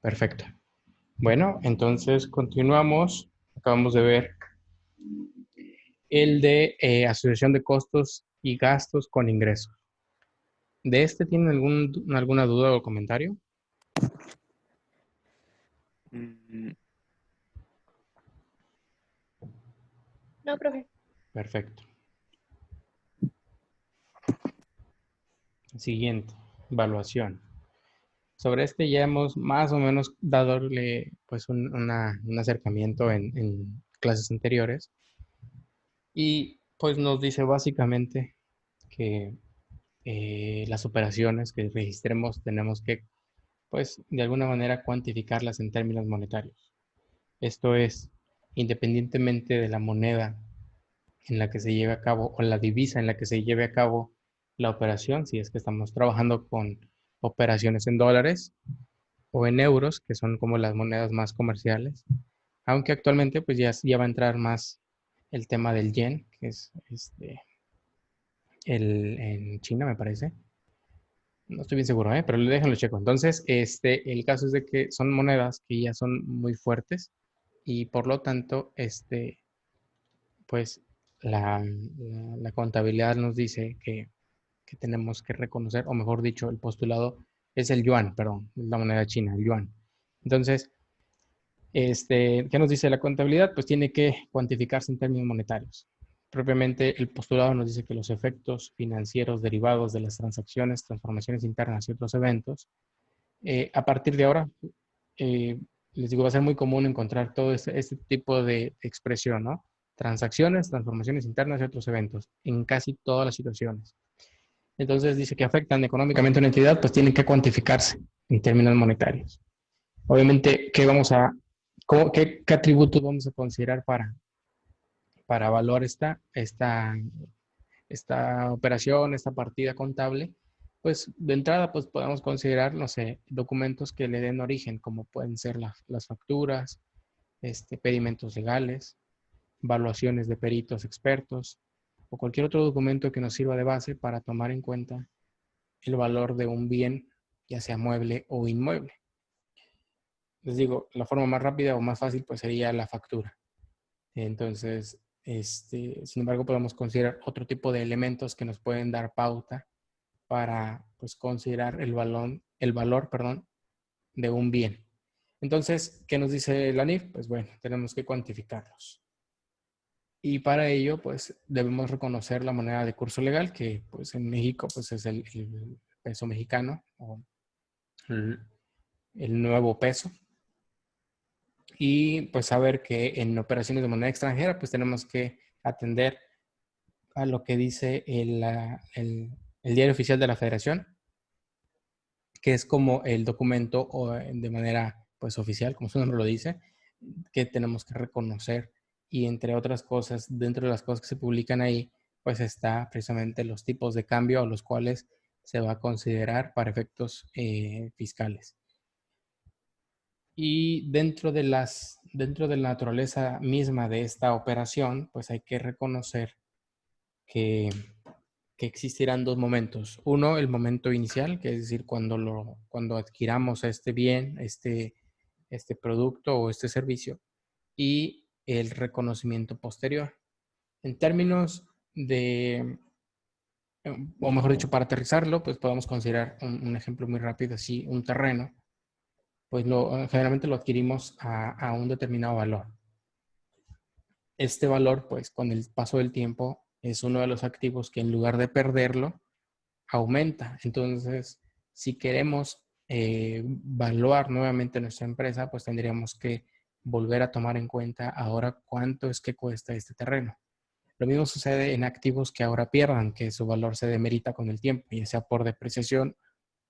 Perfecto. Bueno, entonces continuamos. Acabamos de ver el de asociación de costos y gastos con ingresos. ¿De este tienen alguna duda o comentario? Mm, No, profe. Perfecto. Siguiente, evaluación. Sobre este ya hemos más o menos dadole pues un acercamiento en clases anteriores y pues nos dice básicamente que las operaciones que registremos tenemos que pues de alguna manera cuantificarlas en términos monetarios. Esto es, independientemente de la moneda en la que se lleve a cabo o la divisa en la que se lleve a cabo la operación, si es que estamos trabajando con operaciones en dólares o en euros, que son como las monedas más comerciales, aunque actualmente pues ya va a entrar más el tema del yen, que es en China me parece. No estoy bien seguro, pero déjenlo checo. Entonces, el caso es de que son monedas que ya son muy fuertes y por lo tanto, pues la contabilidad nos dice que tenemos que reconocer, o mejor dicho, el postulado es el yuan, perdón, es la moneda china, el yuan. Entonces, ¿qué nos dice la contabilidad? Pues tiene que cuantificarse en términos monetarios. Propiamente, el postulado nos dice que los efectos financieros derivados de las transacciones, transformaciones internas y otros eventos, a partir de ahora, eh, les digo, va a ser muy común encontrar todo este tipo de expresión, ¿no? Transacciones, transformaciones internas y otros eventos en casi todas las situaciones. Entonces dice que afectan económicamente a una entidad, pues tienen que cuantificarse en términos monetarios. Obviamente, ¿qué atributos vamos a considerar para evaluar esta operación, esta partida contable? Pues de entrada, pues podemos considerar, no sé, documentos que le den origen, como pueden ser las facturas, pedimentos legales, evaluaciones de peritos expertos o cualquier otro documento que nos sirva de base para tomar en cuenta el valor de un bien, ya sea mueble o inmueble. Les digo, la forma más rápida o más fácil pues sería la factura. Entonces, sin embargo, podemos considerar otro tipo de elementos que nos pueden dar pauta para pues, considerar el valor, perdón, de un bien. Entonces, ¿qué nos dice la NIF? Pues bueno, tenemos que cuantificarlos. Y para ello, pues debemos reconocer la moneda de curso legal, que pues en México pues es el peso mexicano o el, el nuevo peso. Y pues saber que en operaciones de moneda extranjera pues tenemos que atender a lo que dice el Diario Oficial de la Federación, que es como el documento o de manera pues oficial, como su nombre lo dice, que tenemos que reconocer. Y entre otras cosas, dentro de las cosas que se publican ahí, pues está precisamente los tipos de cambio a los cuales se va a considerar para efectos fiscales. Y dentro de la naturaleza misma de esta operación, pues hay que reconocer que, que existirán dos momentos. Uno, el momento inicial, que es decir, cuando adquiramos este bien, este producto o este servicio, y el reconocimiento posterior. En términos de, o mejor dicho, para aterrizarlo, pues podemos considerar un ejemplo muy rápido, así, un terreno, pues generalmente lo adquirimos a un determinado valor. Este valor, pues con el paso del tiempo, es uno de los activos que en lugar de perderlo, aumenta. Entonces, si queremos evaluar nuevamente nuestra empresa, pues tendríamos que volver a tomar en cuenta ahora cuánto es que cuesta este terreno. Lo mismo sucede en activos que ahora pierdan, que su valor se demerita con el tiempo, ya sea por depreciación,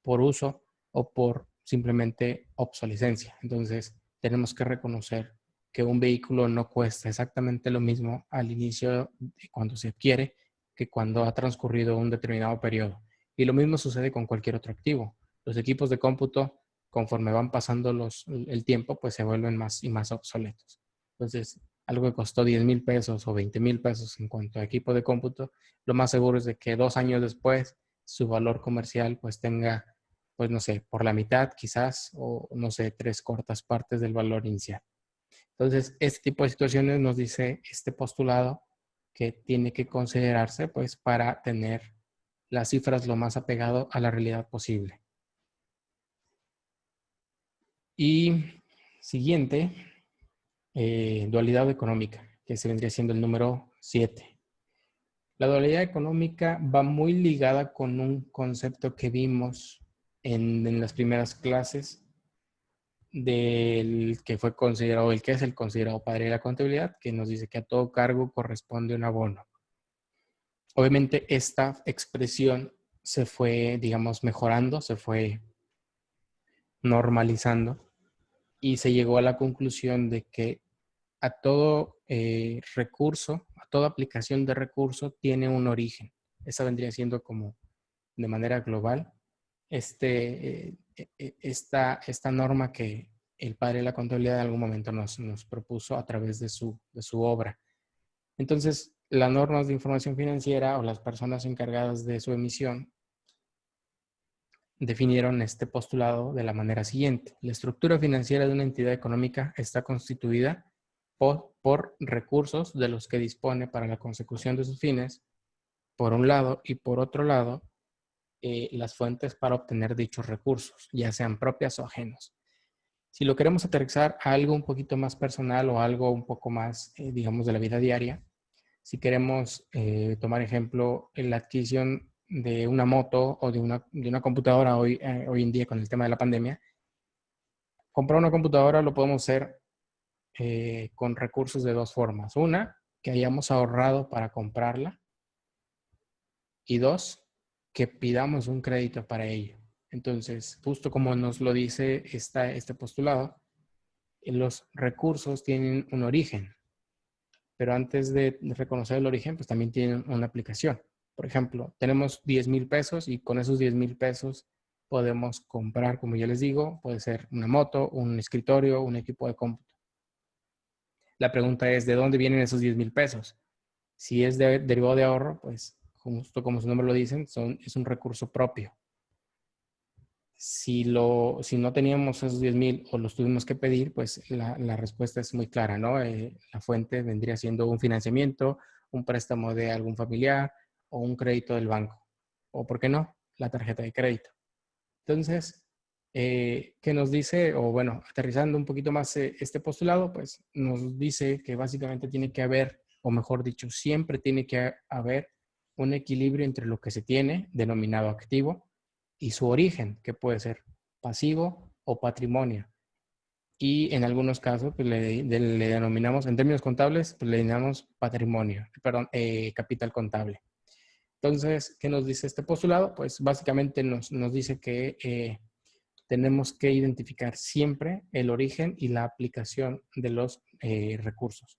por uso o por simplemente obsolescencia. Entonces, tenemos que reconocer que un vehículo no cuesta exactamente lo mismo al inicio de cuando se adquiere que cuando ha transcurrido un determinado periodo. Y lo mismo sucede con cualquier otro activo. Los equipos de cómputo, conforme van pasando el tiempo, pues se vuelven más y más obsoletos. Entonces, algo que costó 10,000 pesos o 20,000 pesos en cuanto a equipo de cómputo, lo más seguro es de que 2 años después su valor comercial pues tenga pues no sé, por la mitad quizás, o no sé, 3/4 partes del valor inicial. Entonces, este tipo de situaciones nos dice este postulado que tiene que considerarse pues para tener las cifras lo más apegado a la realidad posible. Y siguiente, dualidad económica, que se vendría siendo el número 7. La dualidad económica va muy ligada con un concepto que vimos en las primeras clases del que fue considerado, el que es el considerado padre de la contabilidad, que nos dice que a todo cargo corresponde un abono. Obviamente esta expresión se fue, digamos, mejorando, se fue normalizando y se llegó a la conclusión de que a todo recurso, a toda aplicación de recurso tiene un origen. Esa vendría siendo como de manera global esta norma que el padre de la contabilidad en algún momento nos propuso a través de su obra. Entonces, las normas de información financiera o las personas encargadas de su emisión definieron este postulado de la manera siguiente. La estructura financiera de una entidad económica está constituida por recursos de los que dispone para la consecución de sus fines, por un lado, y por otro lado, las fuentes para obtener dichos recursos, ya sean propias o ajenos. Si lo queremos aterrizar a algo un poquito más personal o algo un poco más, digamos, de la vida diaria, si queremos tomar ejemplo en la adquisición de una moto o de una computadora hoy en día con el tema de la pandemia, comprar una computadora lo podemos hacer con recursos de dos formas. Una, que hayamos ahorrado para comprarla, y dos, que pidamos un crédito para ello. Entonces, justo como nos lo dice este postulado, los recursos tienen un origen, pero antes de reconocer el origen, pues también tienen una aplicación. Por ejemplo, tenemos 10,000 pesos y con esos 10,000 pesos podemos comprar, como ya les digo, puede ser una moto, un escritorio, un equipo de cómputo. La pregunta es, ¿de dónde vienen esos 10,000 pesos? Si es derivado de ahorro, pues justo como su nombre lo dicen, es un recurso propio. Si no teníamos esos 10,000 o los tuvimos que pedir, pues la respuesta es muy clara, ¿no? La fuente vendría siendo un financiamiento, un préstamo de algún familiar o un crédito del banco. O, ¿por qué no? La tarjeta de crédito. Entonces, ¿qué nos dice? O bueno, aterrizando un poquito más este postulado, pues nos dice que básicamente tiene que haber, o mejor dicho, siempre tiene que haber un equilibrio entre lo que se tiene, denominado activo, y su origen, que puede ser pasivo o patrimonio. Y en algunos casos pues, le denominamos, en términos contables, pues le denominamos patrimonio, perdón, capital contable. Entonces, ¿qué nos dice este postulado? Pues básicamente nos dice que tenemos que identificar siempre el origen y la aplicación de los recursos.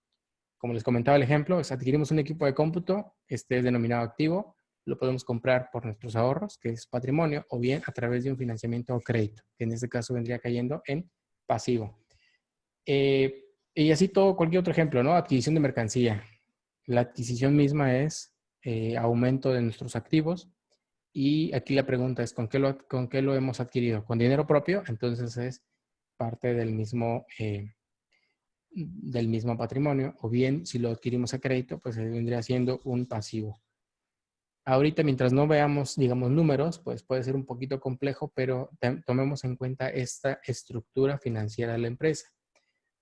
Como les comentaba el ejemplo, es adquirimos un equipo de cómputo, este es denominado activo, lo podemos comprar por nuestros ahorros, que es patrimonio, o bien a través de un financiamiento o crédito, que en este caso vendría cayendo en pasivo. Y así todo, cualquier otro ejemplo, ¿no? Adquisición de mercancía. La adquisición misma es aumento de nuestros activos. Y aquí la pregunta es, ¿con qué lo hemos adquirido? ¿Con dinero propio? Entonces es parte del mismo patrimonio, o bien si lo adquirimos a crédito, pues vendría siendo un pasivo. Ahorita, mientras no veamos, digamos, números, pues puede ser un poquito complejo, pero tomemos en cuenta esta estructura financiera de la empresa,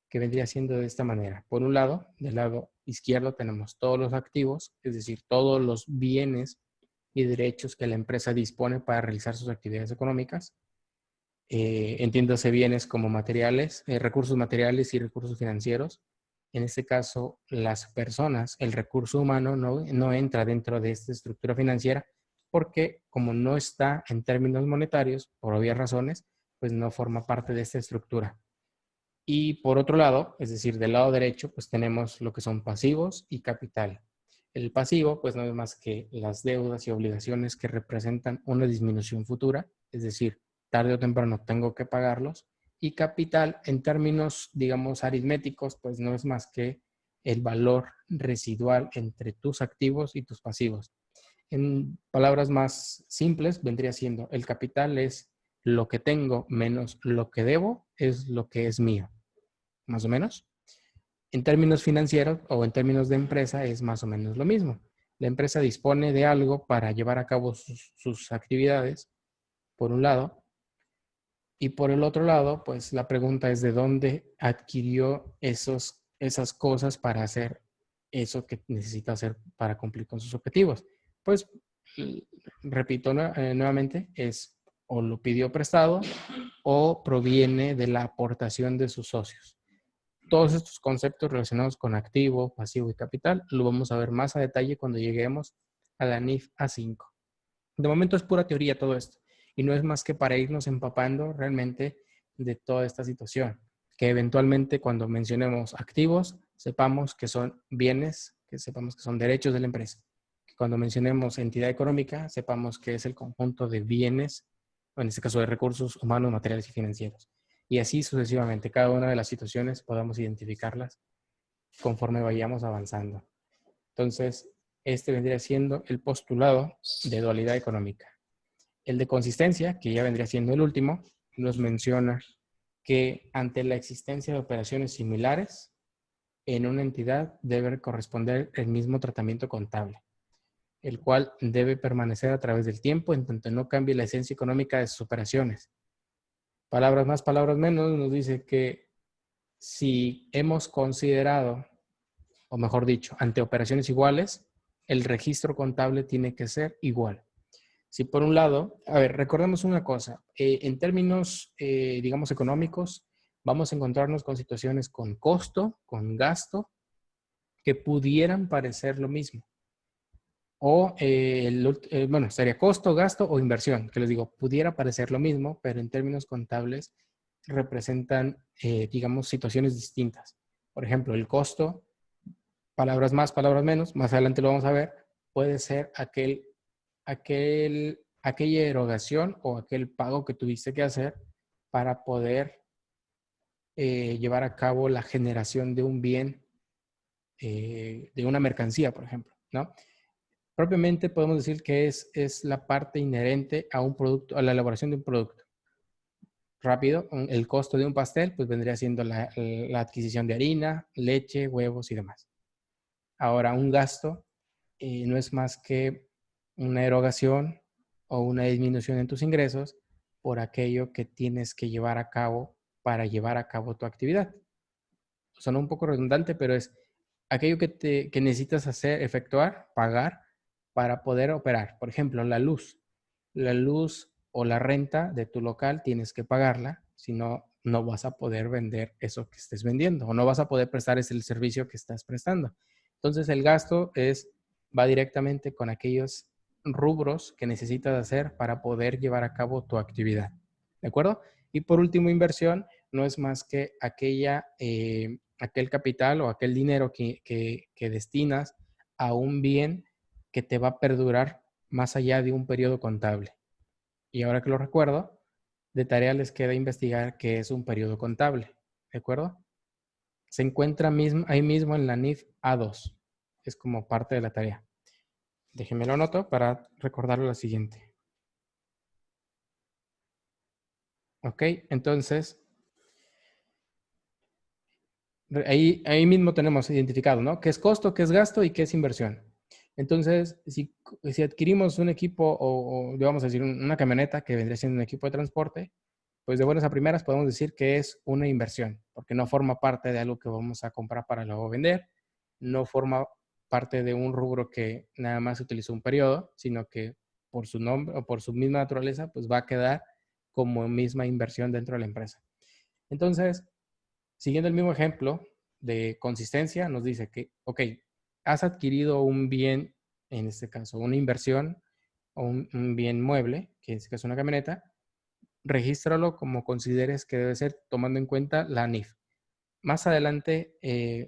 que vendría siendo de esta manera. Por un lado, del lado izquierdo tenemos todos los activos, es decir, todos los bienes y derechos que la empresa dispone para realizar sus actividades económicas. Entiéndase bienes como materiales, recursos materiales y recursos financieros. En este caso, las personas, el recurso humano no entra dentro de esta estructura financiera porque como no está en términos monetarios, por obvias razones, pues no forma parte de esta estructura. Y por otro lado, es decir, del lado derecho, pues tenemos lo que son pasivos y capital. El pasivo, pues no es más que las deudas y obligaciones que representan una disminución futura, es decir, tarde o temprano tengo que pagarlos. Y capital, en términos, digamos, aritméticos, pues no es más que el valor residual entre tus activos y tus pasivos. En palabras más simples, vendría siendo el capital es lo que tengo menos lo que debo es lo que es mío, más o menos. En términos financieros o en términos de empresa es más o menos lo mismo. La empresa dispone de algo para llevar a cabo sus actividades, por un lado, y por el otro lado, pues la pregunta es de dónde adquirió esas cosas para hacer eso que necesita hacer para cumplir con sus objetivos. Pues, repito nuevamente, es o lo pidió prestado o proviene de la aportación de sus socios. Todos estos conceptos relacionados con activo, pasivo y capital lo vamos a ver más a detalle cuando lleguemos a la NIF A5. De momento es pura teoría todo esto y no es más que para irnos empapando realmente de toda esta situación, que eventualmente cuando mencionemos activos sepamos que son bienes, que sepamos que son derechos de la empresa. Que cuando mencionemos entidad económica sepamos que es el conjunto de bienes, o en este caso de recursos humanos, materiales y financieros. Y así sucesivamente, cada una de las situaciones podamos identificarlas conforme vayamos avanzando. Entonces, este vendría siendo el postulado de dualidad económica. El de consistencia, que ya vendría siendo el último, nos menciona que ante la existencia de operaciones similares, en una entidad debe corresponder el mismo tratamiento contable, el cual debe permanecer a través del tiempo en tanto no cambie la esencia económica de sus operaciones. Palabras más, palabras menos, nos dice que si hemos considerado, o mejor dicho, ante operaciones iguales, el registro contable tiene que ser igual. Si por un lado, a ver, recordemos una cosa, en términos, digamos, económicos, vamos a encontrarnos con situaciones con costo, con gasto, que pudieran parecer lo mismo. O, bueno, sería costo, gasto o inversión, que les digo, pudiera parecer lo mismo, pero en términos contables representan, digamos, situaciones distintas. Por ejemplo, el costo, palabras más, palabras menos, más adelante lo vamos a ver, puede ser aquella erogación o aquel pago que tuviste que hacer para poder llevar a cabo la generación de un bien, de una mercancía, por ejemplo, ¿no? Propiamente podemos decir que es la parte inherente a un producto, a la elaboración de un producto. Rápido, el costo de un pastel pues vendría siendo la adquisición de harina, leche, huevos y demás. Ahora, un gasto no es más que una erogación o una disminución en tus ingresos por aquello que tienes que llevar a cabo para llevar a cabo tu actividad. Suena un poco redundante, pero es aquello que necesitas hacer, efectuar, pagar para poder operar. Por ejemplo, la luz. La luz o la renta de tu local tienes que pagarla, si no, no vas a poder vender eso que estés vendiendo o no vas a poder prestar ese servicio que estás prestando. Entonces, el gasto va directamente con aquellos rubros que necesitas hacer para poder llevar a cabo tu actividad. ¿De acuerdo? Y por último, inversión no es más que aquel capital o aquel dinero que destinas a un bien que te va a perdurar más allá de un periodo contable. Y ahora que lo recuerdo, de tarea les queda investigar qué es un periodo contable. ¿De acuerdo? Se encuentra ahí mismo en la NIF A2. Es como parte de la tarea. Déjenme lo anoto para recordarlo lo siguiente. Ok, entonces, ahí mismo tenemos identificado, ¿no? ¿Qué es costo, qué es gasto y qué es inversión? Entonces, si adquirimos un equipo o vamos a decir una camioneta que vendría siendo un equipo de transporte, pues de buenas a primeras podemos decir que es una inversión, porque no forma parte de algo que vamos a comprar para luego vender, no forma parte de un rubro que nada más utilizó un periodo, sino que por su nombre o por su misma naturaleza, pues va a quedar como misma inversión dentro de la empresa. Entonces, siguiendo el mismo ejemplo de consistencia, nos dice que, ok, has adquirido un bien, en este caso una inversión o un bien mueble, que en este caso es una camioneta, regístralo como consideres que debe ser tomando en cuenta la NIF. Más adelante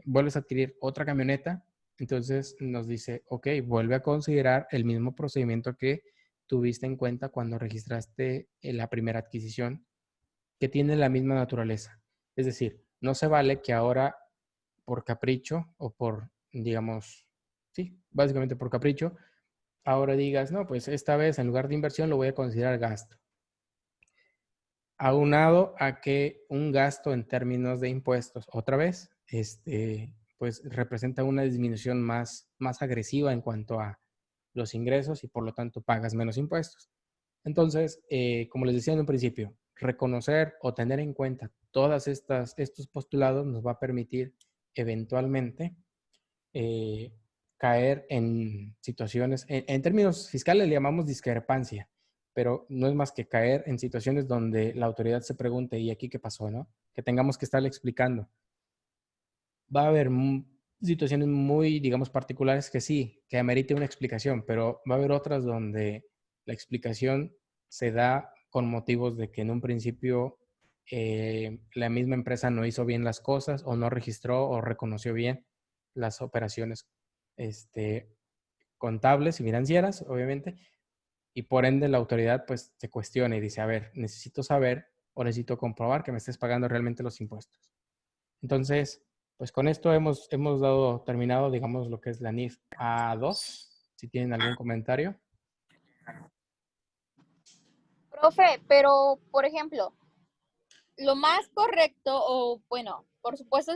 vuelves a adquirir otra camioneta, entonces nos dice, ok, vuelve a considerar el mismo procedimiento que tuviste en cuenta cuando registraste la primera adquisición, que tiene la misma naturaleza. Es decir, no se vale que ahora por capricho o por, digamos, sí, básicamente por capricho, ahora digas, no, pues esta vez en lugar de inversión lo voy a considerar gasto. aunado a que un gasto en términos de impuestos, otra vez, pues representa una disminución más agresiva en cuanto a los ingresos y por lo tanto pagas menos impuestos. Entonces, como les decía en un principio, reconocer o tener en cuenta todas estos postulados nos va a permitir eventualmente caer en situaciones, en términos fiscales le llamamos discrepancia, pero no es más que caer en situaciones donde la autoridad se pregunte, ¿y aquí qué pasó, no? Que tengamos que estarle explicando. Va a haber situaciones muy, digamos, particulares que sí, que amerite una explicación, pero va a haber otras donde la explicación se da con motivos de que en un principio la misma empresa no hizo bien las cosas o no registró o reconoció bien las operaciones contables y financieras, obviamente, y por ende la autoridad pues se cuestiona y dice, a ver, necesito saber o necesito comprobar que me estés pagando realmente los impuestos. Entonces, pues con esto hemos dado terminado, digamos, lo que es la NIF A2. Si tienen algún comentario. Profe, pero, por ejemplo, lo más correcto, o bueno, por supuesto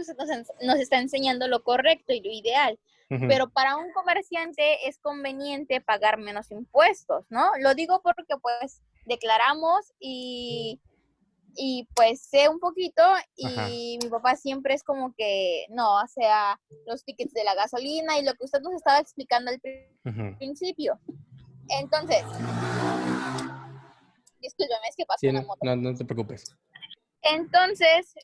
nos está enseñando lo correcto y lo ideal, pero para un comerciante es conveniente pagar menos impuestos, ¿no? Lo digo porque pues declaramos y pues sé un poquito y mi papá siempre es como que, no, o sea, los tickets de la gasolina y lo que usted nos estaba explicando al principio. Entonces, discúlpeme, es que pasó Sí, una moto. no te preocupes. Entonces,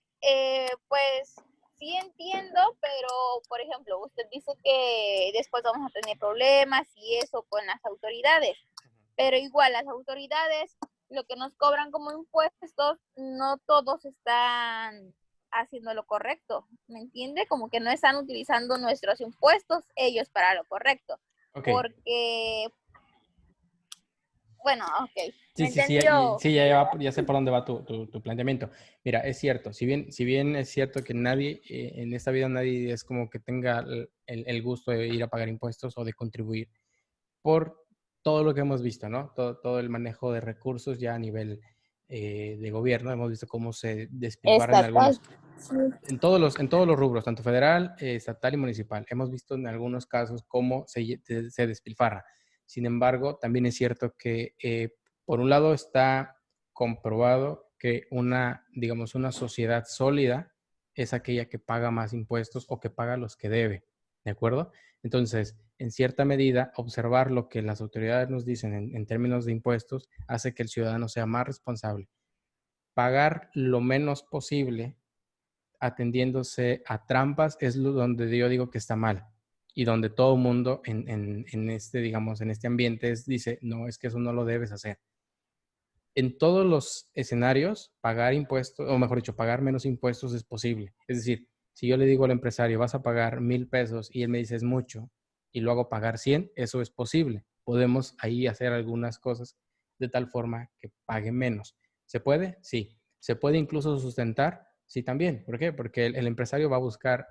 pues sí entiendo, pero por ejemplo, usted dice que después vamos a tener problemas y eso con las autoridades, pero igual las autoridades, lo que nos cobran como impuestos, no todos están haciendo lo correcto, ¿me entiende? Como que no están utilizando nuestros impuestos ellos para lo correcto, porque, bueno, ok. Sí, ya sé por dónde va tu planteamiento. Mira, es cierto, si bien es cierto que nadie, en esta vida nadie es como que tenga el gusto de ir a pagar impuestos o de contribuir por todo lo que hemos visto, ¿no? Todo el manejo de recursos ya a nivel de gobierno, hemos visto cómo se despilfarran en todos los rubros, tanto federal, estatal y municipal. Hemos visto en algunos casos cómo se despilfarra. Sin embargo, también es cierto que por un lado está comprobado que digamos, una sociedad sólida es aquella que paga más impuestos o que paga los que debe, ¿de acuerdo? Entonces, en cierta medida, observar lo que las autoridades nos dicen en términos de impuestos hace que el ciudadano sea más responsable. Pagar lo menos posible atendiéndose a trampas es donde yo digo que está mal y donde todo el mundo digamos, en este ambiente dice, no, es que eso no lo debes hacer. En todos los escenarios, pagar impuestos, o mejor dicho, pagar menos impuestos es posible. Es decir, si yo le digo al empresario, vas a pagar 1,000 pesos y él me dice es mucho y lo hago pagar 100, eso es posible. Podemos ahí hacer algunas cosas de tal forma que pague menos. ¿Se puede? Sí. ¿Se puede incluso sustentar? Sí, también. ¿Por qué? Porque el empresario va a buscar,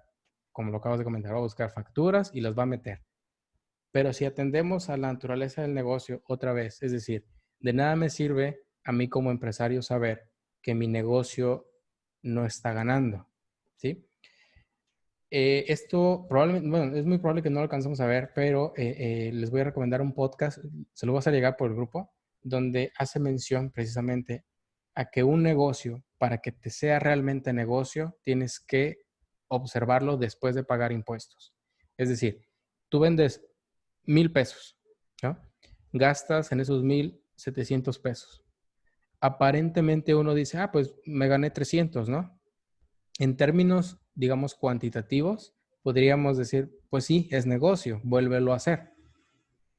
como lo acabas de comentar, va a buscar facturas y las va a meter. Pero si atendemos a la naturaleza del negocio otra vez, es decir, de nada me sirve a mí como empresario saber que mi negocio no está ganando, ¿sí? Esto probablemente, bueno, es muy probable que no lo alcancemos a ver, pero les voy a recomendar un podcast, se lo voy a hacer llegar por el grupo, donde hace mención precisamente a que un negocio, para que te sea realmente negocio, tienes que observarlo después de pagar impuestos. Es decir, tú vendes 1,000 pesos, ¿no? Gastas en esos 1,700 pesos. Aparentemente uno dice, pues me gané 300, ¿no? En términos, digamos, cuantitativos, podríamos decir, pues sí, es negocio, vuélvelo a hacer.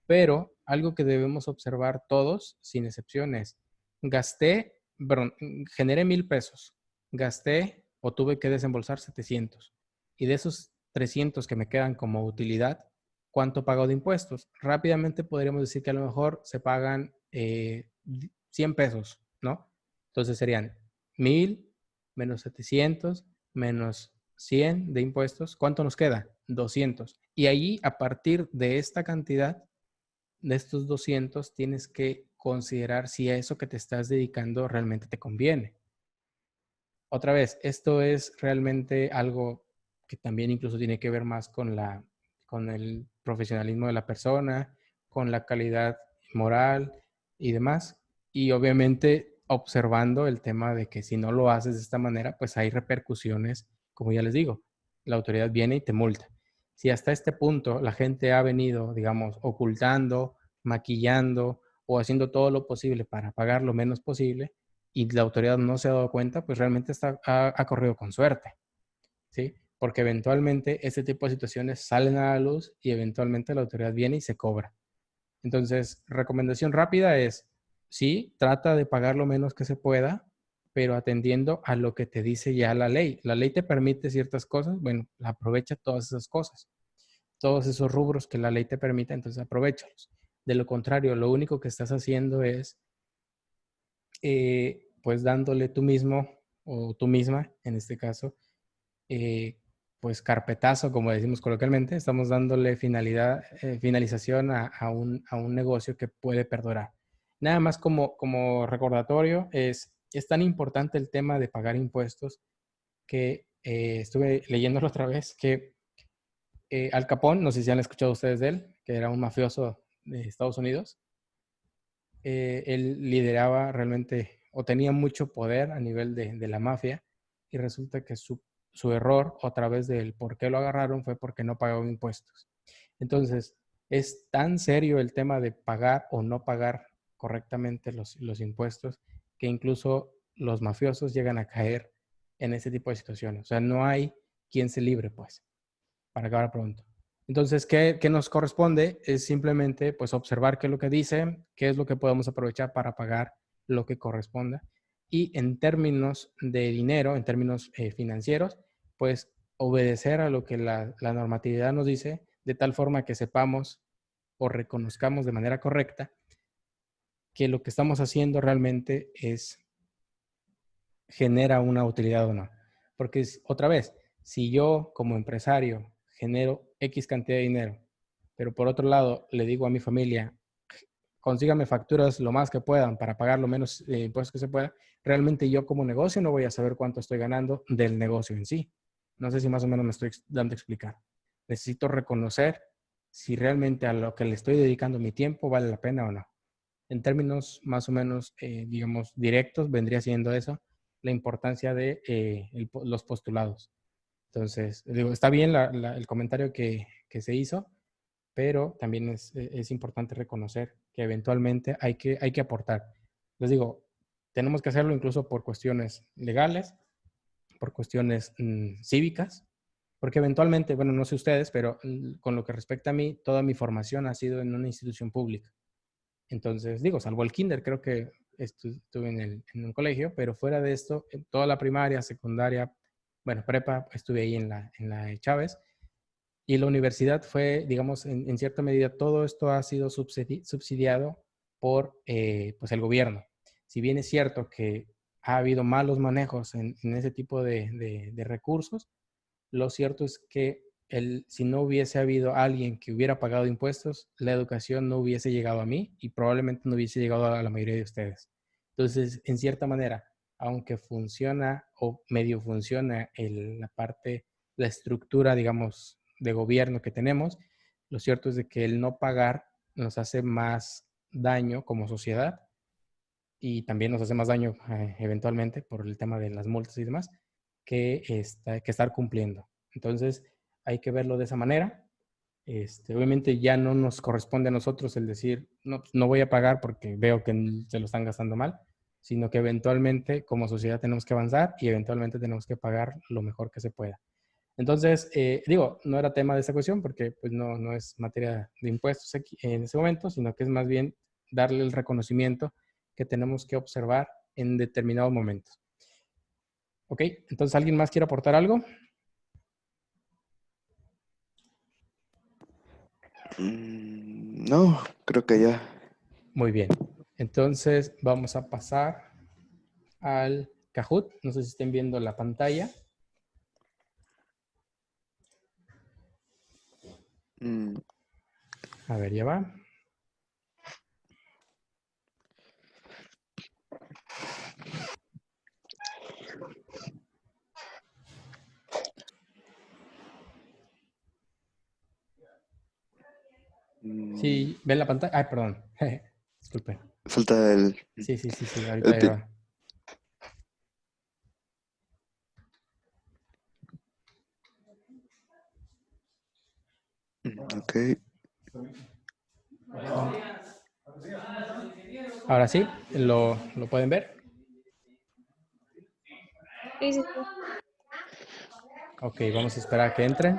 Pero algo que debemos observar todos, sin excepciones, generé 1,000 pesos, gasté o tuve que desembolsar 700. Y de esos 300 que me quedan como utilidad, ¿cuánto pago de impuestos? Rápidamente podríamos decir que a lo mejor se pagan 100 pesos, ¿no? Entonces serían 1,000 menos 700 menos 100 de impuestos. ¿Cuánto nos queda? 200. Y ahí, a partir de esta cantidad, de estos 200, tienes que considerar si a eso que te estás dedicando realmente te conviene. Otra vez, esto es realmente algo que también incluso tiene que ver más con el profesionalismo de la persona, con la calidad moral y demás. Y obviamente observando el tema de que si no lo haces de esta manera, pues hay repercusiones, como ya les digo, la autoridad viene y te multa. Si hasta este punto la gente ha venido, digamos, ocultando, maquillando o haciendo todo lo posible para pagar lo menos posible y la autoridad no se ha dado cuenta, pues realmente ha corrido con suerte, ¿sí? Porque eventualmente este tipo de situaciones salen a la luz y eventualmente la autoridad viene y se cobra. Entonces, recomendación rápida es, sí, trata de pagar lo menos que se pueda, pero atendiendo a lo que te dice ya la ley. La ley te permite ciertas cosas, bueno, aprovecha todas esas cosas, todos esos rubros que la ley te permite, entonces aprovechalos. De lo contrario, lo único que estás haciendo es, pues dándole tú mismo o tú misma, en este caso, pues carpetazo, como decimos coloquialmente, estamos dándole finalización a un negocio que puede perdurar. Nada más como recordatorio, es tan importante el tema de pagar impuestos que estuve leyéndolo otra vez, que Al Capone, no sé si han escuchado ustedes de él, que era un mafioso de Estados Unidos, él lideraba realmente o tenía mucho poder a nivel de la mafia y resulta que su error o a través del por qué lo agarraron fue porque no pagaba impuestos. Entonces, es tan serio el tema de pagar o no pagar correctamente los impuestos que incluso los mafiosos llegan a caer en ese tipo de situaciones. O sea, no hay quien se libre, pues, para acabar pronto. Entonces, ¿qué nos corresponde? Es simplemente pues observar qué es lo que dice, qué es lo que podemos aprovechar para pagar lo que corresponda. Y en términos de dinero, en términos financieros, pues obedecer a lo que la normatividad nos dice, de tal forma que sepamos o reconozcamos de manera correcta que lo que estamos haciendo realmente genera una utilidad o no. Porque otra vez, si yo como empresario genero X cantidad de dinero, pero por otro lado le digo a mi familia, consíganme facturas lo más que puedan para pagar lo menos impuestos que se pueda, realmente yo como negocio no voy a saber cuánto estoy ganando del negocio en sí. No sé si más o menos me estoy dando a explicar. Necesito reconocer si realmente a lo que le estoy dedicando mi tiempo vale la pena o no. En términos más o menos, digamos, directos, vendría siendo eso, la importancia de los postulados. Entonces, digo, está bien el comentario que se hizo, pero también es importante reconocer que eventualmente hay que aportar. Les digo, tenemos que hacerlo incluso por cuestiones legales, por cuestiones cívicas, porque eventualmente, bueno, no sé ustedes, pero con lo que respecta a mí, toda mi formación ha sido en una institución pública. Entonces, digo, salvo el kinder, creo que estuve en un colegio, pero fuera de esto, en toda la primaria, secundaria, bueno, prepa, estuve ahí en la Chávez. Y la universidad fue, digamos, en cierta medida, todo esto ha sido subsidiado por pues el gobierno. Si bien es cierto que ha habido malos manejos en ese tipo de recursos, lo cierto es que si no hubiese habido alguien que hubiera pagado impuestos, la educación no hubiese llegado a mí y probablemente no hubiese llegado a la mayoría de ustedes. Entonces, en cierta manera, aunque funciona o medio funciona la estructura, digamos, de gobierno que tenemos, lo cierto es de que el no pagar nos hace más daño como sociedad y también nos hace más daño eventualmente por el tema de las multas y demás que estar cumpliendo. Entonces, hay que verlo de esa manera. Obviamente ya no nos corresponde a nosotros el decir, no, pues no voy a pagar porque veo que se lo están gastando mal, sino que eventualmente como sociedad tenemos que avanzar y eventualmente tenemos que pagar lo mejor que se pueda. Entonces, digo, no era tema de esta cuestión porque pues no es materia de impuestos aquí, en ese momento, sino que es más bien darle el reconocimiento que tenemos que observar en determinados momentos. Ok, entonces, ¿alguien más quiere aportar algo? No, creo que ya. Muy bien. Entonces, vamos a pasar al Kahoot. No sé si estén viendo la pantalla. Mm, A ver, ya va. Sí, ven la pantalla. Ay, perdón. Disculpe. Falta Sí, ahorita el ya pi- va. Ok. Ahora sí, ¿lo pueden ver? Sí, sí, sí. Ok, vamos a esperar a que entren.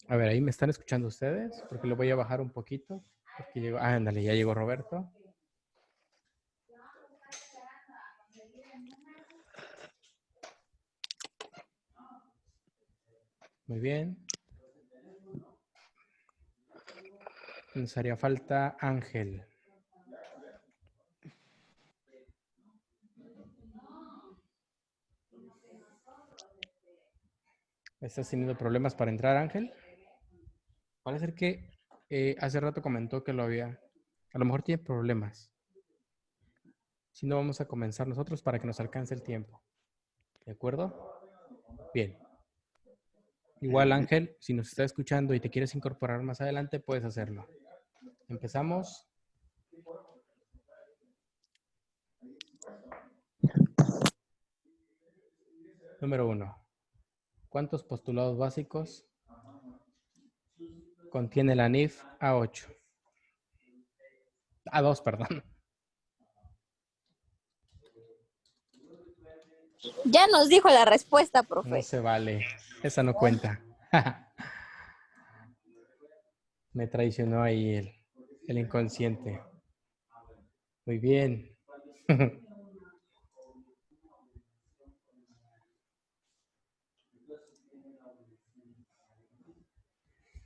A ver, ahí me están escuchando ustedes, porque lo voy a bajar un poquito. Porque llegó, ándale, ya llegó Roberto. Muy bien. Nos haría falta Ángel. ¿Estás teniendo problemas para entrar, Ángel? Parece ser que hace rato comentó que lo había. A lo mejor tiene problemas. Si no, vamos a comenzar nosotros para que nos alcance el tiempo. ¿De acuerdo? Bien. Igual, Ángel, si nos está escuchando y te quieres incorporar más adelante, puedes hacerlo. Empezamos. Número 1. ¿Cuántos postulados básicos contiene la NIF A8? A2, perdón. Ya nos dijo la respuesta, No profe. se vale. Esa no cuenta. Me traicionó ahí el inconsciente. Muy bien.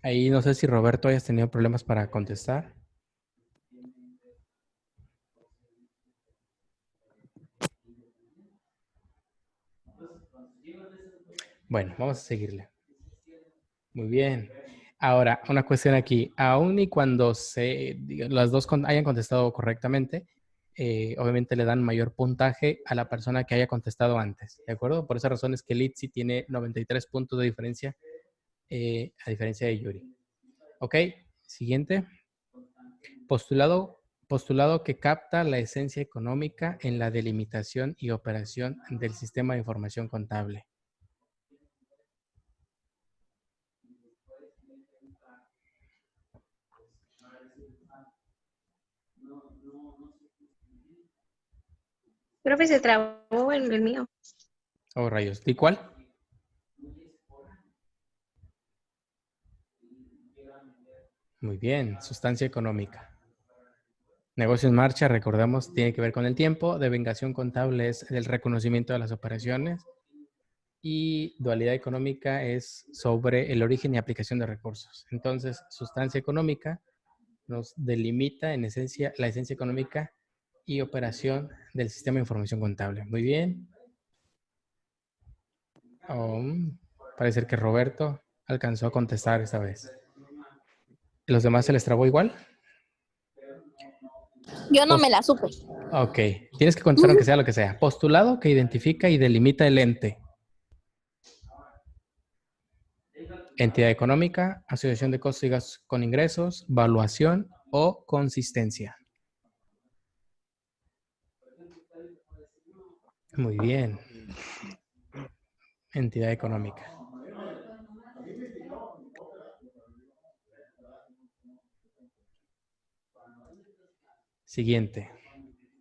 Ahí no sé si Roberto hayas tenido problemas para contestar. Bueno, vamos a seguirle. Muy bien. Ahora, una cuestión aquí. Aún y cuando las dos hayan contestado correctamente, obviamente le dan mayor puntaje a la persona que haya contestado antes. ¿De acuerdo? Por esa razón es que Litsi tiene 93 puntos de diferencia a diferencia de Yuri. Ok, siguiente. Postulado que capta la esencia económica en la delimitación y operación del sistema de información contable. Profe, se trabó en el mío. Oh, rayos. ¿Y cuál? Muy bien, sustancia económica. Negocio en marcha, recordemos, tiene que ver con el tiempo. Devengación contable es el reconocimiento de las operaciones. Y dualidad económica es sobre el origen y aplicación de recursos. Entonces, sustancia económica nos delimita en esencia la esencia económica y operación del sistema de información contable. Muy bien. Parece ser que Roberto alcanzó a contestar esta vez. ¿Los demás se les trabó igual? Yo no me la supe. Ok. Tienes que contestar aunque sea lo que sea. Postulado que identifica y delimita el ente. Entidad económica, asociación de costos y gastos con ingresos, valuación o consistencia. Muy bien. Entidad económica. Siguiente.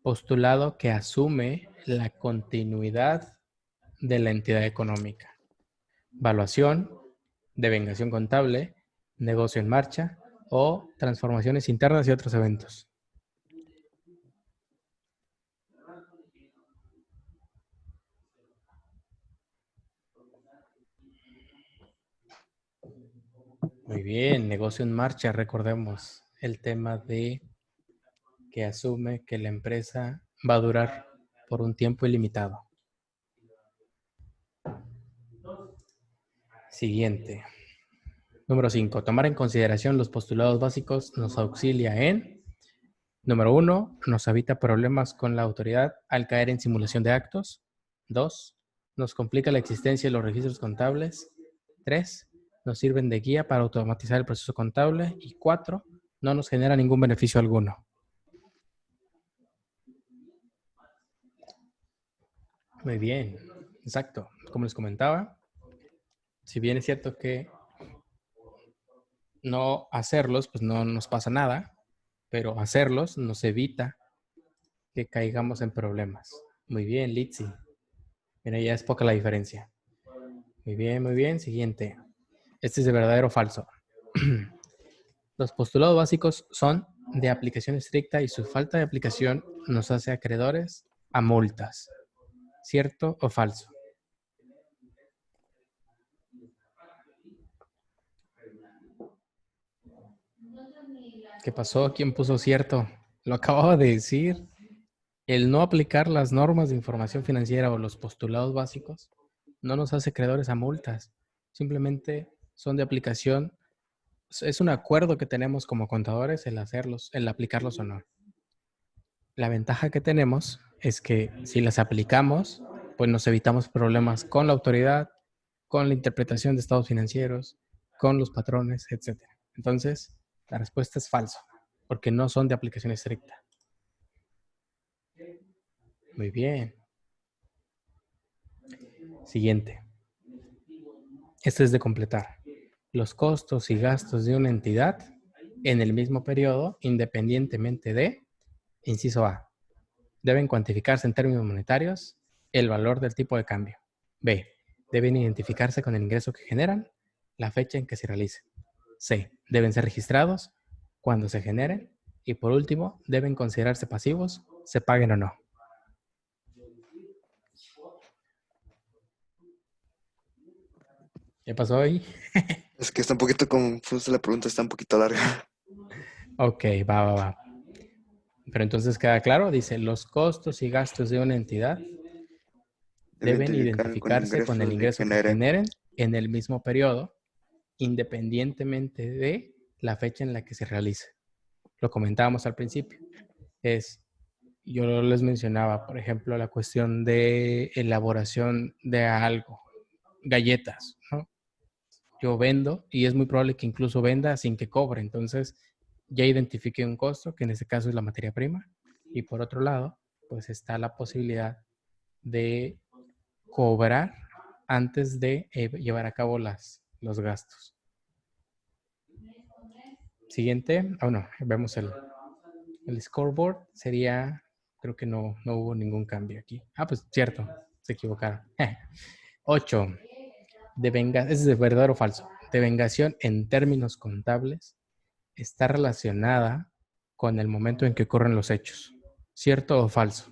Postulado que asume la continuidad de la entidad económica. Valuación, devengación contable, negocio en marcha o transformaciones internas y otros eventos. Muy bien, negocio en marcha, recordemos el tema de que asume que la empresa va a durar por un tiempo ilimitado. Siguiente. Número 5. Tomar en consideración los postulados básicos nos auxilia en Número 1, nos evita problemas con la autoridad al caer en simulación de actos. 2, nos complica la existencia de los registros contables. 3, nos sirven de guía para automatizar el proceso contable. Y 4, no nos genera ningún beneficio alguno. Muy bien, exacto. Como les comentaba, si bien es cierto que no hacerlos, pues no nos pasa nada, pero hacerlos nos evita que caigamos en problemas. Muy bien, Litsi. Mira, ya es poca la diferencia. Muy bien, muy bien. Siguiente. Este es de verdadero o falso. Los postulados básicos son de aplicación estricta y su falta de aplicación nos hace acreedores a multas. ¿Cierto o falso? ¿Qué pasó? ¿Quién puso cierto? Lo acababa de decir. El no aplicar las normas de información financiera o los postulados básicos no nos hace acreedores a multas. Simplemente son de aplicación. Es un acuerdo que tenemos como contadores el hacerlos, el aplicarlos o no. La ventaja que tenemos es que si las aplicamos, pues nos evitamos problemas con la autoridad, con la interpretación de estados financieros, con los patrones, etc. Entonces, la respuesta es falso, porque no son de aplicación estricta. Muy bien. Siguiente. Este es de completar. Los costos y gastos de una entidad en el mismo periodo, independientemente de, inciso A, deben cuantificarse en términos monetarios el valor del tipo de cambio. B, deben identificarse con el ingreso que generan, la fecha en que se realicen. C, deben ser registrados cuando se generen. Y por último, deben considerarse pasivos, se paguen o no. ¿Qué pasó ahí? Es que está un poquito confusa la pregunta, está un poquito larga. Ok, va. Pero entonces queda claro, dice, los costos y gastos de una entidad deben identificarse con el ingreso que generen en el mismo periodo, independientemente de la fecha en la que se realice. Lo comentábamos al principio. Yo les mencionaba, por ejemplo, la cuestión de elaboración de algo, galletas, ¿no? Yo vendo y es muy probable que incluso venda sin que cobre. Entonces, ya identifiqué un costo, que en este caso es la materia prima. Y por otro lado, pues está la posibilidad de cobrar antes de llevar a cabo los gastos. Siguiente, bueno, vemos el scoreboard. Sería, creo que no hubo ningún cambio aquí. Ah, pues cierto, se equivocaron. 8. Es de verdadero o falso. Devengación en términos contables está relacionada con el momento en que ocurren los hechos. ¿Cierto o falso?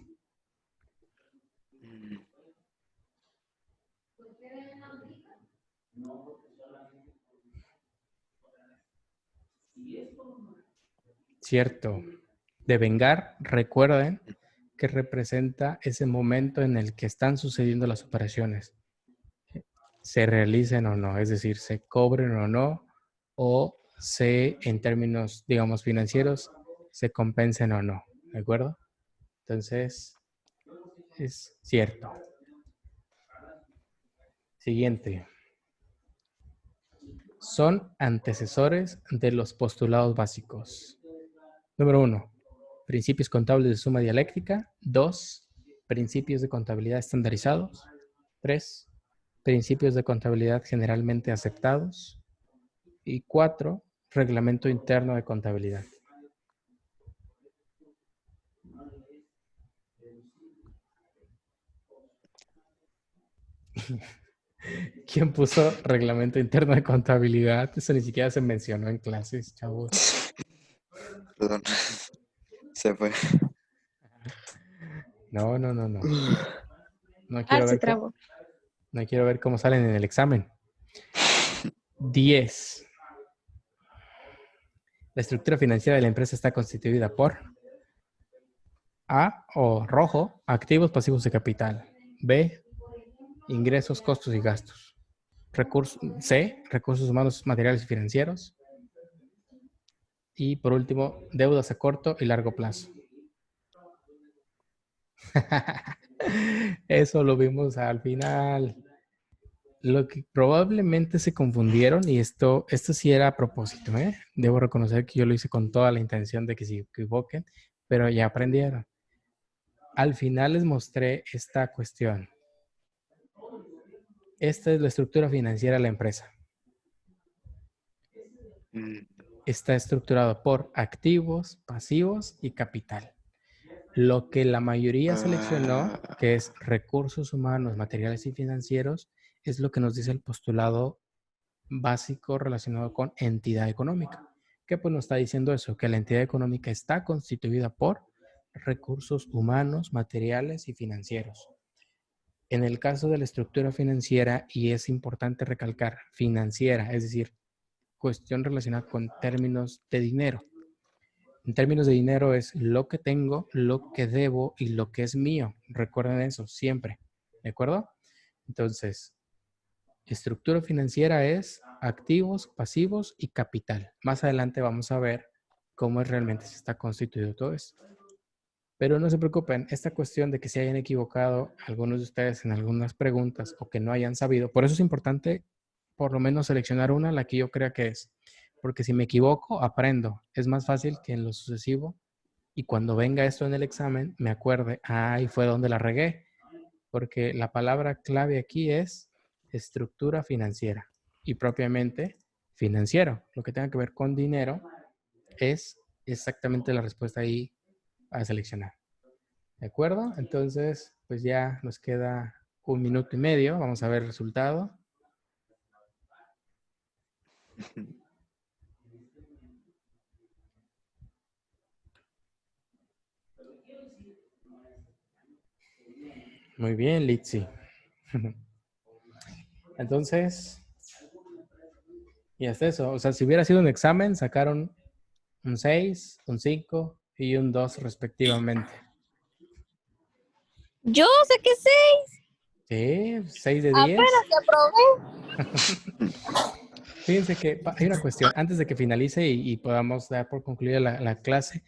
Cierto. Devengar, recuerden que representa ese momento en el que están sucediendo las operaciones. Se realicen o no, es decir, se cobren o no, o en términos, digamos, financieros, se compensen o no. ¿De acuerdo? Entonces, es cierto. Siguiente. Son antecesores de los postulados básicos. Número 1. Principios contables de suma dialéctica. 2. Principios de contabilidad estandarizados. 3. Principios de contabilidad generalmente aceptados. Y 4. Reglamento interno de contabilidad. ¿Quién puso reglamento interno de contabilidad? Eso ni siquiera se mencionó en clases, chavos. Perdón. Se fue. No. No Se trabó. No quiero ver cómo salen en el examen. 10. La estructura financiera de la empresa está constituida por A o rojo, activos pasivos de capital. B, ingresos, costos y gastos. C, recursos humanos, materiales y financieros. Y por último, deudas a corto y largo plazo. Eso lo vimos al final. Lo que probablemente se confundieron, y esto sí era a propósito, ¿eh? Debo reconocer que yo lo hice con toda la intención de que se equivoquen, pero ya aprendieron. Al final les mostré esta cuestión. Esta es la estructura financiera de la empresa. Está estructurado por activos, pasivos y capital. Lo que la mayoría seleccionó, que es recursos humanos, materiales y financieros, es lo que nos dice el postulado básico relacionado con entidad económica. ¿Qué pues nos está diciendo eso? Que la entidad económica está constituida por recursos humanos, materiales y financieros. En el caso de la estructura financiera, y es importante recalcar, financiera, es decir, cuestión relacionada con términos de dinero. En términos de dinero es lo que tengo, lo que debo y lo que es mío. Recuerden eso siempre. ¿De acuerdo? Entonces, estructura financiera es activos, pasivos y capital. Más adelante vamos a ver cómo realmente se está constituido todo esto. Pero no se preocupen, esta cuestión de que se hayan equivocado algunos de ustedes en algunas preguntas o que no hayan sabido, por eso es importante por lo menos seleccionar una, la que yo crea que es. Porque si me equivoco, aprendo. Es más fácil que en lo sucesivo y cuando venga esto en el examen, me acuerde, ahí fue donde la regué. Porque la palabra clave aquí es estructura financiera y propiamente financiero. Lo que tenga que ver con dinero es exactamente la respuesta ahí a seleccionar. ¿De acuerdo? Entonces, pues ya nos queda 1 minuto y medio. Vamos a ver el resultado. Muy bien, Litsi. Entonces, y hasta eso. O sea, si hubiera sido un examen, sacaron un 6, un 5 y un 2 respectivamente. Yo saqué 6. Sí, 6 de 10. Apenas que aprobé. Fíjense que hay una cuestión, antes de que finalice y podamos dar por concluida la clase,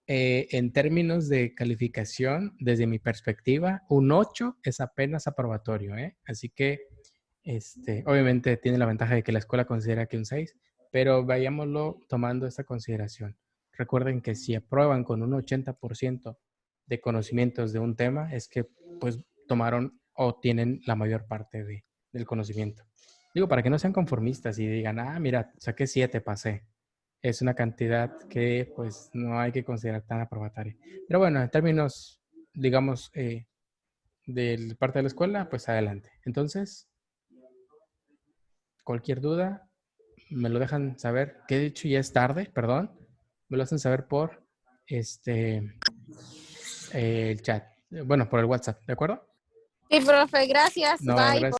en términos de calificación, desde mi perspectiva, un 8 es apenas aprobatorio, ¿eh? Así que, obviamente tiene la ventaja de que la escuela considera que un 6, pero vayámoslo tomando esta consideración. Recuerden que si aprueban con un 80% de conocimientos de un tema, es que pues tomaron o tienen la mayor parte del conocimiento. Digo, para que no sean conformistas y digan, ah, mira, saqué 7, pasé. Es una cantidad que pues no hay que considerar tan aprobatoria. Pero bueno, en términos, digamos, de parte de la escuela, pues adelante. Entonces, cualquier duda, me lo dejan saber. Que de hecho ya es tarde, perdón. Me lo hacen saber por el chat. Bueno, por el WhatsApp, ¿de acuerdo? Sí, profe, gracias. No, Bye. gracias.